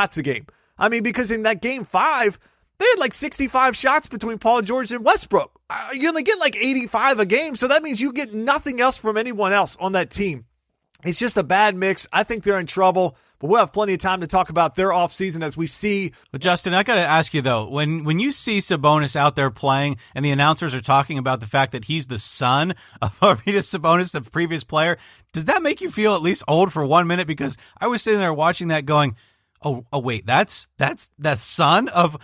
shots a game. I mean, because in that game 5, they had like 65 shots between Paul George and Westbrook. You only get like 85 a game, so that means you get nothing else from anyone else on that team. It's just a bad mix. I think they're in trouble, but we'll have plenty of time to talk about their offseason as we see. Well, Justin, I got to ask you, though, when you see Sabonis out there playing and the announcers are talking about the fact that he's the son of Arvydas Sabonis, the previous player, does that make you feel at least old for 1 minute? Because I was sitting there watching that going, oh wait, that's the son of...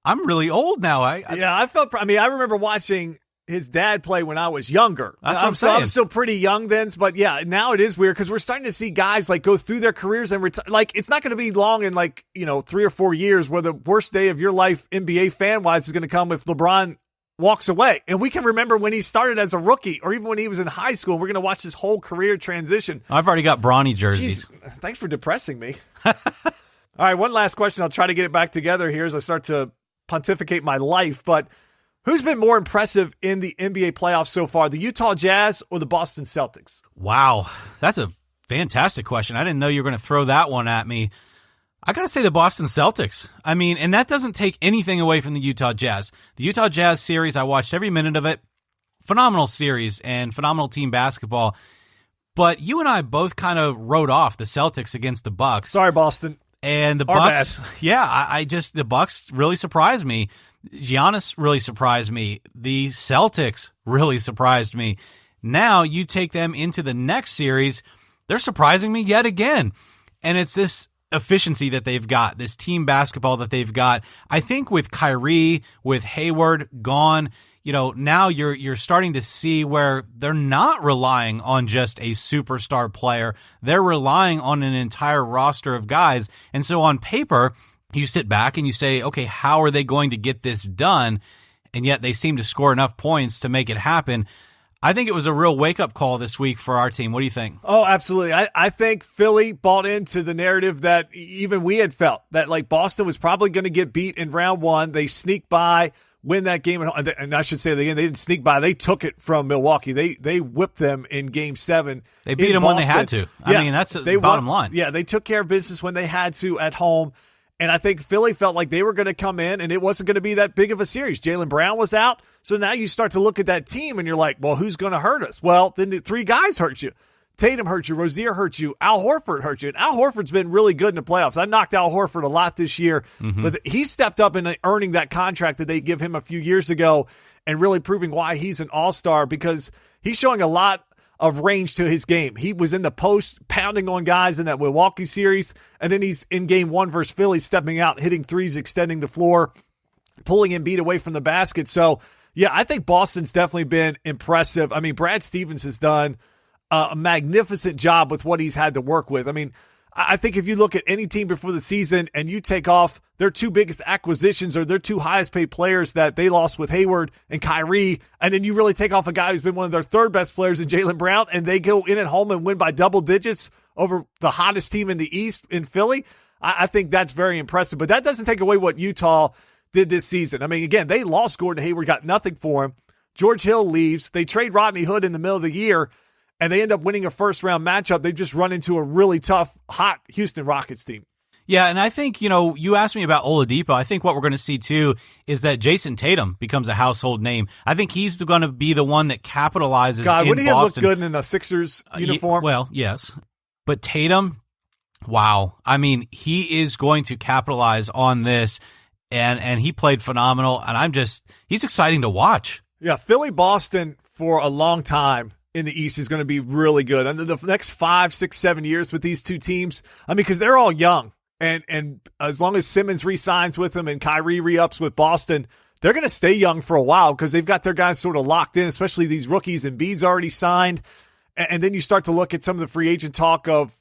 I'm really old now. I remember watching his dad play when I was younger. That's what I'm saying. So I'm still pretty young then, but yeah, now it is weird because we're starting to see guys like go through their careers and retire. Like, it's not going to be long in 3 or 4 years where the worst day of your life NBA fan-wise is going to come if LeBron walks away. And we can remember when he started as a rookie or even when he was in high school. We're going to watch his whole career transition. I've already got Bronny jerseys. Jeez, thanks for depressing me. All right, one last question. I'll try to get it back together here as I start to pontificate my life, but who's been more impressive in the NBA playoffs so far, the Utah Jazz or the Boston Celtics? Wow, that's a fantastic question. I didn't know you were going to throw that one at me. I got to say the Boston Celtics. I mean, and that doesn't take anything away from the Utah Jazz. The Utah Jazz series, I watched every minute of it. Phenomenal series and phenomenal team basketball. But you and I both kind of wrote off the Celtics against the Bucks. Sorry, Boston. And the Bucks, the Bucks really surprised me. Giannis really surprised me. The Celtics really surprised me. Now you take them into the next series, they're surprising me yet again. And it's this efficiency that they've got, this team basketball that they've got. I think with Kyrie, with Hayward gone, now you're starting to see where they're not relying on just a superstar player. They're relying on an entire roster of guys. And so on paper, you sit back and you say, okay, how are they going to get this done? And yet they seem to score enough points to make it happen. I think it was a real wake-up call this week for our team. What do you think? Oh, absolutely. I think Philly bought into the narrative that even we had felt, that like Boston was probably going to get beat in round 1. They sneaked by, win that game, and I should say that again, they didn't sneak by. They took it from Milwaukee. They whipped them in Game 7. They beat them when they had to. I mean, that's the bottom line. Yeah, they took care of business when they had to at home. And I think Philly felt like they were going to come in, and it wasn't going to be that big of a series. Jaylen Brown was out, so now you start to look at that team, and you're like, well, who's going to hurt us? Well, then the 3 guys hurt you. Tatum hurt you, Rozier hurt you, Al Horford hurt you. And Al Horford's been really good in the playoffs. I knocked Al Horford a lot this year, but he stepped up in earning that contract that they give him a few years ago and really proving why he's an all-star because he's showing a lot of range to his game. He was in the post pounding on guys in that Milwaukee series, and then he's in Game 1 versus Philly stepping out, hitting threes, extending the floor, pulling Embiid away from the basket. So, yeah, I think Boston's definitely been impressive. I mean, Brad Stevens has done a magnificent job with what he's had to work with. I mean, I think if you look at any team before the season and you take off their 2 biggest acquisitions or their 2 highest paid players that they lost with Hayward and Kyrie, and then you really take off a guy who's been one of their 3rd best players in Jaylen Brown, and they go in at home and win by double digits over the hottest team in the East in Philly, I think that's very impressive. But that doesn't take away what Utah did this season. I mean, again, they lost Gordon Hayward, got nothing for him. George Hill leaves. They trade Rodney Hood in the middle of the year, and they end up winning a first-round matchup. They've just run into a really tough, hot Houston Rockets team. Yeah, and I think, you asked me about Oladipo. I think what we're going to see, too, is that Jason Tatum becomes a household name. I think he's going to be the one that capitalizes in Boston. Wouldn't he have looked good in a Sixers uniform? Well, yes. But Tatum, wow. I mean, he is going to capitalize on this, and he played phenomenal, and he's exciting to watch. Yeah, Philly-Boston for a long time in the East is going to be really good. And the next 5, 6, 7 years with these 2 teams, I mean, because they're all young. And as long as Simmons re-signs with them and Kyrie re-ups with Boston, they're going to stay young for a while because they've got their guys sort of locked in, especially these rookies. Embiid's already signed. And then you start to look at some of the free agent talk of,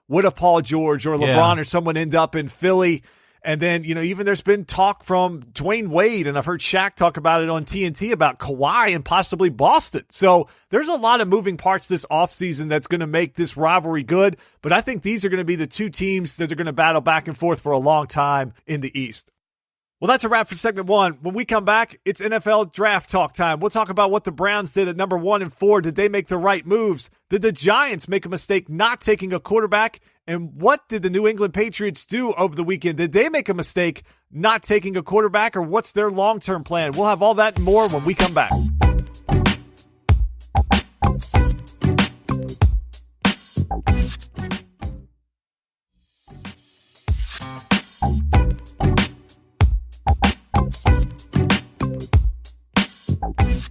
would a Paul George or LeBron or someone end up in Philly? And then, even there's been talk from Dwayne Wade, and I've heard Shaq talk about it on TNT about Kawhi and possibly Boston. So there's a lot of moving parts this offseason that's going to make this rivalry good. But I think these are going to be the 2 teams that are going to battle back and forth for a long time in the East. Well, that's a wrap for segment one. When we come back, it's NFL draft talk time. We'll talk about what the Browns did at number 1 and 4. Did they make the right moves? Did the Giants make a mistake not taking a quarterback? And what did the New England Patriots do over the weekend? Did they make a mistake not taking a quarterback, or what's their long-term plan? We'll have all that and more when we come back.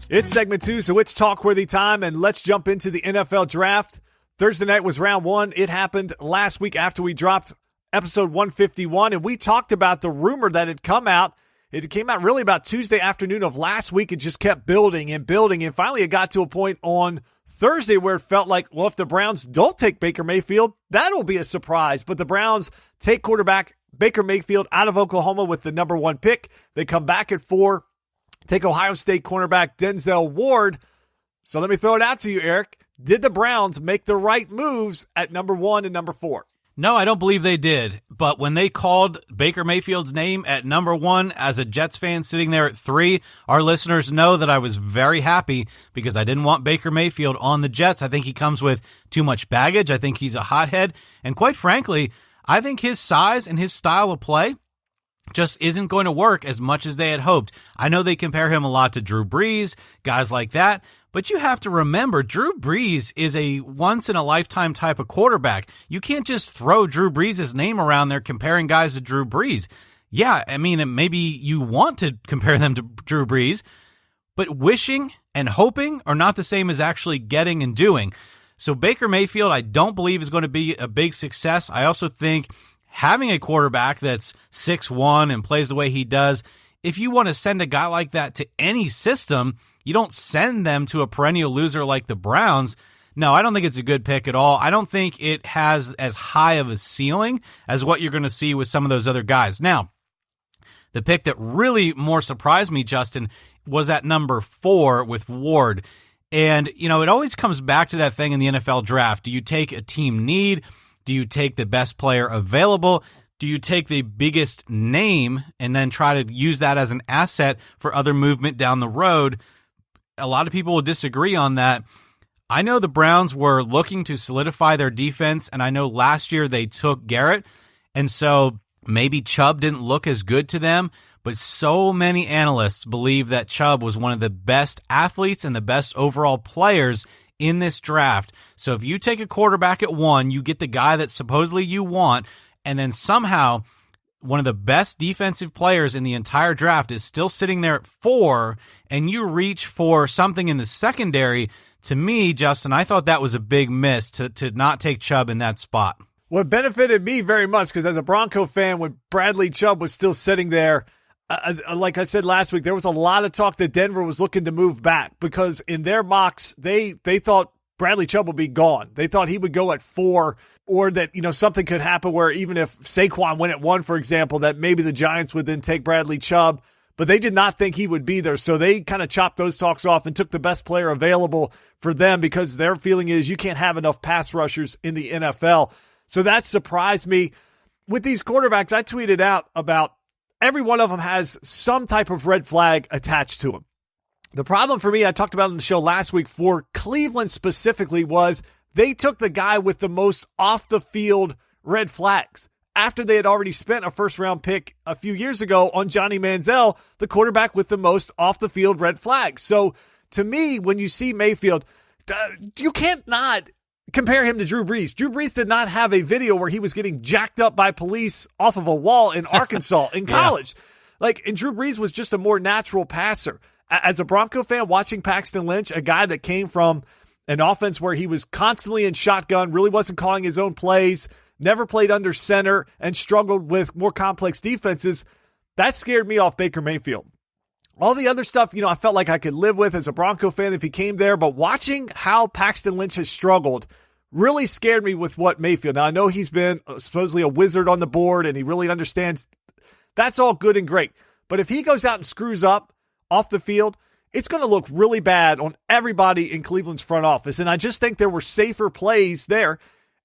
It's segment 2, so it's talk-worthy time, and let's jump into the NFL draft. Thursday night was round 1. It happened last week after we dropped episode 151, and we talked about the rumor that had come out. It came out really about Tuesday afternoon of last week. It just kept building, and finally it got to a point on Thursday where it felt like, well, if the Browns don't take Baker Mayfield, that'll be a surprise. But the Browns take quarterback Baker Mayfield out of Oklahoma with the number 1 pick. They come back at 4. Take Ohio State cornerback Denzel Ward. So let me throw it out to you, Eric. Did the Browns make the right moves at number 1 and number 4? No, I don't believe they did. But when they called Baker Mayfield's name at number 1 as a Jets fan sitting there at 3, our listeners know that I was very happy because I didn't want Baker Mayfield on the Jets. I think he comes with too much baggage. I think he's a hothead. And quite frankly, I think his size and his style of play just isn't going to work as much as they had hoped. I know they compare him a lot to Drew Brees, guys like that, but you have to remember Drew Brees is a once-in-a-lifetime type of quarterback. You can't just throw Drew Brees' name around there comparing guys to Drew Brees. Yeah, I mean, maybe you want to compare them to Drew Brees, but wishing and hoping are not the same as actually getting and doing. So Baker Mayfield, I don't believe is going to be a big success. I also think having a quarterback that's 6'1" and plays the way he does, if you want to send a guy like that to any system, you don't send them to a perennial loser like the Browns. No, I don't think it's a good pick at all. I don't think it has as high of a ceiling as what you're going to see with some of those other guys. Now, the pick that really more surprised me, Justin, was at number 4 with Ward. And, you know, it always comes back to that thing in the NFL draft. Do you take a team need? Do you take the best player available? Do you take the biggest name and then try to use that as an asset for other movement down the road? A lot of people will disagree on that. I know the Browns were looking to solidify their defense, and I know last year they took Garrett, and so maybe Chubb didn't look as good to them, but so many analysts believe that Chubb was one of the best athletes and the best overall players in this draft. So if you take a quarterback at 1, you get the guy that supposedly you want, and then somehow one of the best defensive players in the entire draft is still sitting there at 4, and you reach for something in the secondary. To me, Justin, I thought that was a big miss to not take Chubb in that spot. Well, it benefited me very much because as a Bronco fan, when Bradley Chubb was still sitting there, like I said last week, there was a lot of talk that Denver was looking to move back because in their mocks, they thought Bradley Chubb would be gone. They thought he would go at 4, or that, you know, something could happen where even if Saquon went at 1, for example, that maybe the Giants would then take Bradley Chubb, but they did not think he would be there. So they kind of chopped those talks off and took the best player available for them because their feeling is you can't have enough pass rushers in the NFL. So that surprised me. With these quarterbacks, I tweeted out about every one of them has some type of red flag attached to him. The problem for me, I talked about on the show last week for Cleveland specifically, was they took the guy with the most off-the-field red flags after they had already spent a first-round pick a few years ago on Johnny Manziel, the quarterback with the most off-the-field red flags. So to me, when you see Mayfield, you can't not compare him to Drew Brees. Drew Brees did not have a video where he was getting jacked up by police off of a wall in Arkansas in college. Yeah. And Drew Brees was just a more natural passer. As a Bronco fan, watching Paxton Lynch, a guy that came from an offense where he was constantly in shotgun, really wasn't calling his own plays, never played under center, and struggled with more complex defenses, that scared me off Baker Mayfield. All the other stuff, I felt like I could live with as a Bronco fan if he came there, but watching how Paxton Lynch has struggled really scared me with what Mayfield. Now, I know he's been supposedly a wizard on the board, and he really understands. That's all good and great. But if he goes out and screws up off the field, it's going to look really bad on everybody in Cleveland's front office. And I just think there were safer plays there.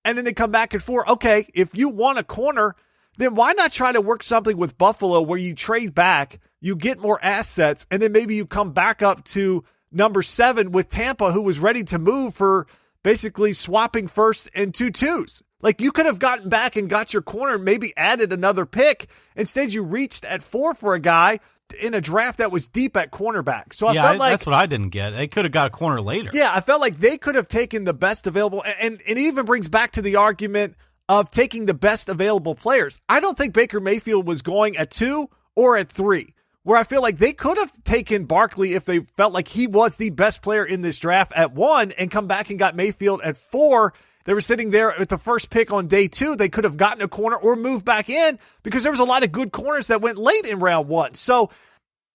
And then they come back at 4. Okay, if you want a corner, then why not try to work something with Buffalo where you trade back, you get more assets, and then maybe you come back up to number 7 with Tampa, who was ready to move for basically swapping first and 2 twos. Like, you could have gotten back and got your corner, maybe added another pick. Instead, you reached at 4 for a guy in a draft that was deep at cornerback. So I felt like that's what I didn't get. They could have got a corner later. Yeah, I felt like they could have taken the best available, and it even brings back to the argument of taking the best available players. I don't think Baker Mayfield was going at 2 or at 3, where I feel like they could have taken Barkley if they felt like he was the best player in this draft at 1 and come back and got Mayfield at 4. They were sitting there at the first pick on day 2. They could have gotten a corner or moved back in because there was a lot of good corners that went late in round 1. So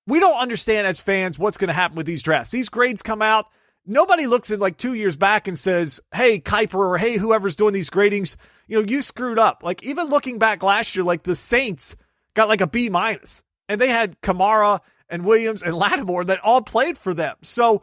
we don't understand as fans what's going to happen with these drafts. These grades come out. Nobody looks at like 2 years back and says, hey, Kuiper, or hey, whoever's doing these gradings, you screwed up. Like, even looking back last year, like the Saints got like a B-, and they had Kamara and Williams and Lattimore that all played for them. So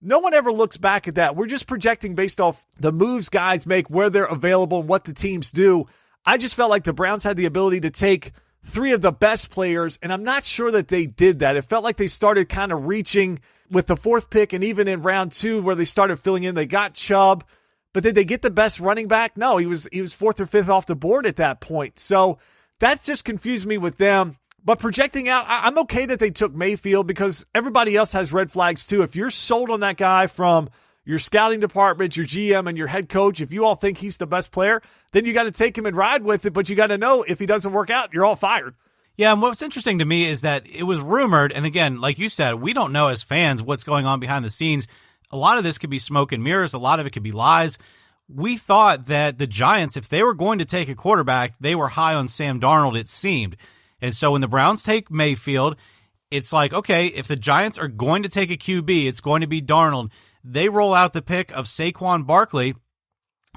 no one ever looks back at that. We're just projecting based off the moves guys make, where they're available, and what the teams do. I just felt like the Browns had the ability to take 3 of the best players, and I'm not sure that they did that. It felt like they started kind of reaching with the 4th pick, and even in round 2 where they started filling in, they got Chubb. But did they get the best running back? No, he was 4th or 5th off the board at that point. So that just confused me with them. But projecting out, I'm okay that they took Mayfield because everybody else has red flags too. If you're sold on that guy from your scouting department, your GM, and your head coach, if you all think he's the best player, then you got to take him and ride with it. But you got to know if he doesn't work out, you're all fired. Yeah, and what's interesting to me is that it was rumored, and again, like you said, we don't know as fans what's going on behind the scenes. A lot of this could be smoke and mirrors. A lot of it could be lies. We thought that the Giants, if they were going to take a quarterback, they were high on Sam Darnold, it seemed. And so when the Browns take Mayfield, it's like, okay, if the Giants are going to take a QB, it's going to be Darnold. They roll out the pick of Saquon Barkley.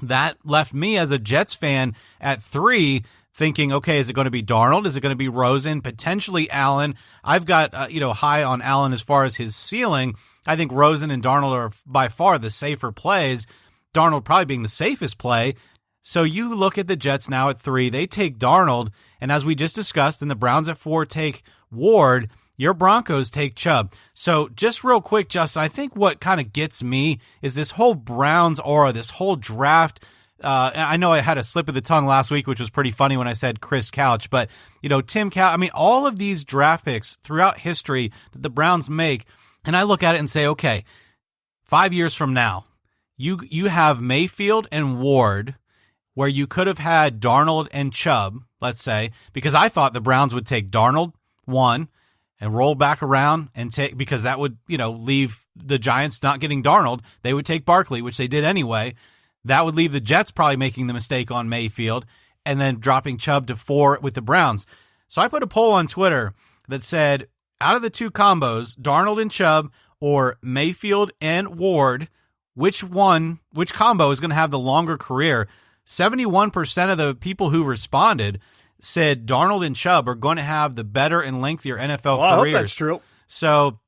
That left me as a Jets fan at 3 thinking, okay, is it going to be Darnold? Is it going to be Rosen? Potentially Allen. I've got, high on Allen as far as his ceiling. I think Rosen and Darnold are by far the safer plays. Darnold probably being the safest play. So you look at the Jets now at 3. They take Darnold. And as we just discussed, then the Browns at 4 take Ward. Your Broncos take Chubb. So just real quick, Justin, I think what kind of gets me is this whole Browns aura, this whole draft. I know I had a slip of the tongue last week, which was pretty funny when I said Chris Couch, but Tim Couch. I mean, all of these draft picks throughout history that the Browns make, and I look at it and say, okay, 5 years from now, you have Mayfield and Ward, where you could have had Darnold and Chubb, let's say, because I thought the Browns would take Darnold 1 and roll back around and take, because that would leave the Giants not getting Darnold. They would take Barkley, which they did anyway. That would leave the Jets probably making the mistake on Mayfield and then dropping Chubb to 4 with the Browns. So I put a poll on Twitter that said, out of the 2 combos, Darnold and Chubb or Mayfield and Ward, which combo is going to have the longer career? 71% of the people who responded said Darnold and Chubb are going to have the better and lengthier NFL careers. I hope that's true. So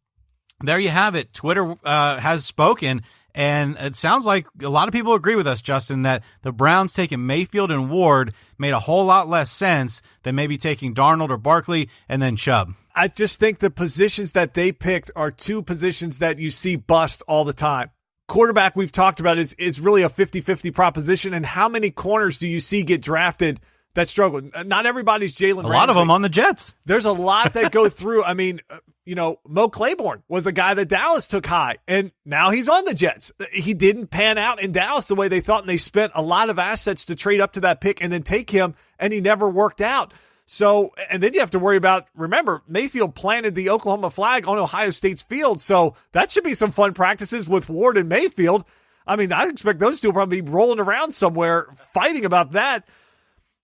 there you have it. Twitter has spoken. And it sounds like a lot of people agree with us, Justin, that the Browns taking Mayfield and Ward made a whole lot less sense than maybe taking Darnold or Barkley and then Chubb. I just think the positions that they picked are 2 positions that you see bust all the time. Quarterback, we've talked about, is really a 50-50 proposition. And how many corners do you see get drafted that struggle? Not everybody's Jalen Ramsey. A lot of them on the Jets. There's a lot that go through. I mean, Mo Claiborne was a guy that Dallas took high, and now he's on the Jets. He didn't pan out in Dallas the way they thought, and they spent a lot of assets to trade up to that pick and then take him, and he never worked out. So, and then you have to worry about, remember, Mayfield planted the Oklahoma flag on Ohio State's field, so that should be some fun practices with Ward and Mayfield. I mean, I expect those 2 will probably be rolling around somewhere fighting about that.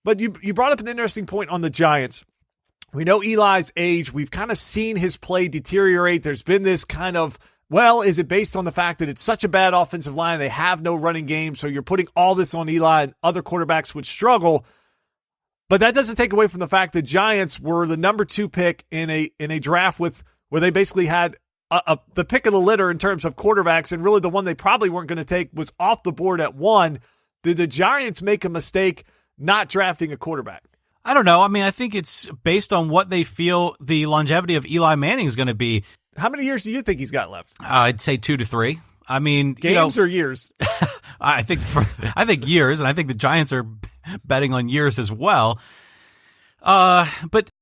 But you brought up an interesting point on the Giants. We know Eli's age. We've kind of seen his play deteriorate. There's been this kind of, well, is it based on the fact that it's such a bad offensive line? They have no running game, so you're putting all this on Eli, and other quarterbacks would struggle. But that doesn't take away from the fact that Giants were the number 2 pick in a draft where they basically had the pick of the litter in terms of quarterbacks, and really the one they probably weren't going to take was off the board at 1. Did the Giants make a mistake not drafting a quarterback? I don't know. I mean, I think it's based on what they feel the longevity of Eli Manning is going to be. How many years do you think he's got left? I'd say 2 to 3. I mean, games or years? I think years, and I think the Giants are betting on years as well. But